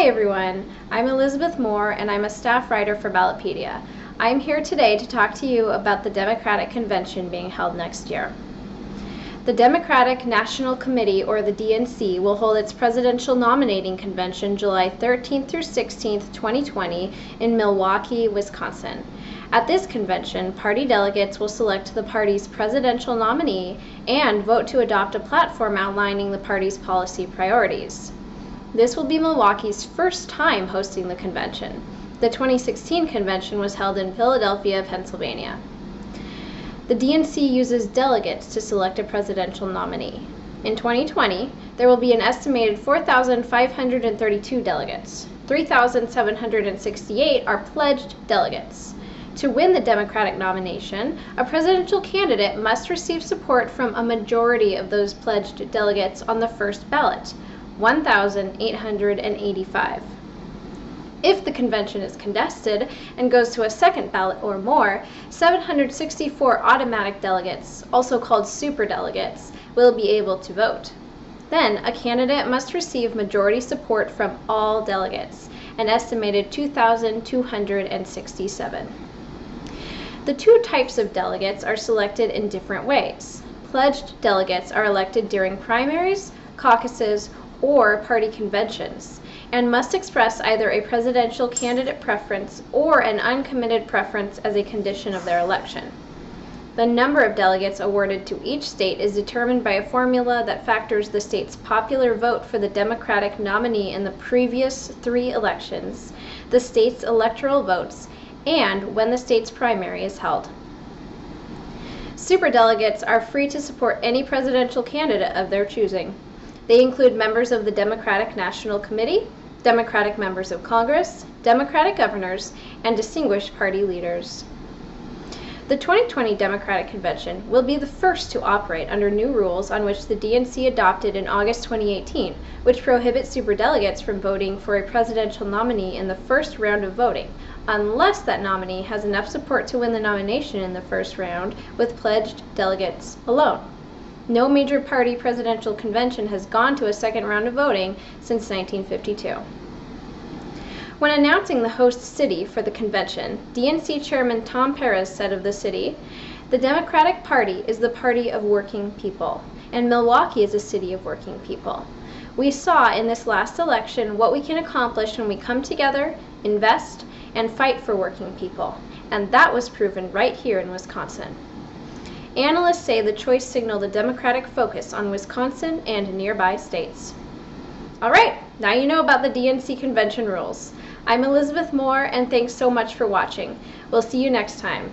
Hi everyone, I'm Elizabeth Moore and I'm a staff writer for Ballotpedia. I'm here today to talk to you about the Democratic Convention being held next year. The Democratic National Committee, or the DNC, will hold its presidential nominating convention July 13th through 16th, 2020 in Milwaukee, Wisconsin. At this convention, party delegates will select the party's presidential nominee and vote to adopt a platform outlining the party's policy priorities. This will be Milwaukee's first time hosting the convention. The 2016 convention was held in Philadelphia, Pennsylvania. The DNC uses delegates to select a presidential nominee. In 2020, there will be an estimated 4,532 delegates. 3,768 are pledged delegates. To win the Democratic nomination, a presidential candidate must receive support from a majority of those pledged delegates on the first ballot, 1,885. If the convention is contested and goes to a second ballot or more, 764 automatic delegates, also called superdelegates, will be able to vote. Then, a candidate must receive majority support from all delegates, an estimated 2,267. The two types of delegates are selected in different ways. Pledged delegates are elected during primaries, caucuses, or party conventions, and must express either a presidential candidate preference or an uncommitted preference as a condition of their election. The number of delegates awarded to each state is determined by a formula that factors the state's popular vote for the Democratic nominee in the previous 3 elections, the state's electoral votes, and when the state's primary is held. Superdelegates are free to support any presidential candidate of their choosing. They include members of the Democratic National Committee, Democratic members of Congress, Democratic governors, and distinguished party leaders. The 2020 Democratic Convention will be the first to operate under new rules on which the DNC adopted in August 2018, which prohibit superdelegates from voting for a presidential nominee in the first round of voting, unless that nominee has enough support to win the nomination in the first round with pledged delegates alone. No major party presidential convention has gone to a second round of voting since 1952. When announcing the host city for the convention, DNC Chairman Tom Perez said of the city, "The Democratic Party is the party of working people, and Milwaukee is a city of working people. We saw in this last election what we can accomplish when we come together, invest, and fight for working people, and that was proven right here in Wisconsin." Analysts say the choice signaled a Democratic focus on Wisconsin and nearby states. All right, now you know about the DNC convention rules. I'm Elizabeth Moore, and thanks so much for watching. We'll see you next time.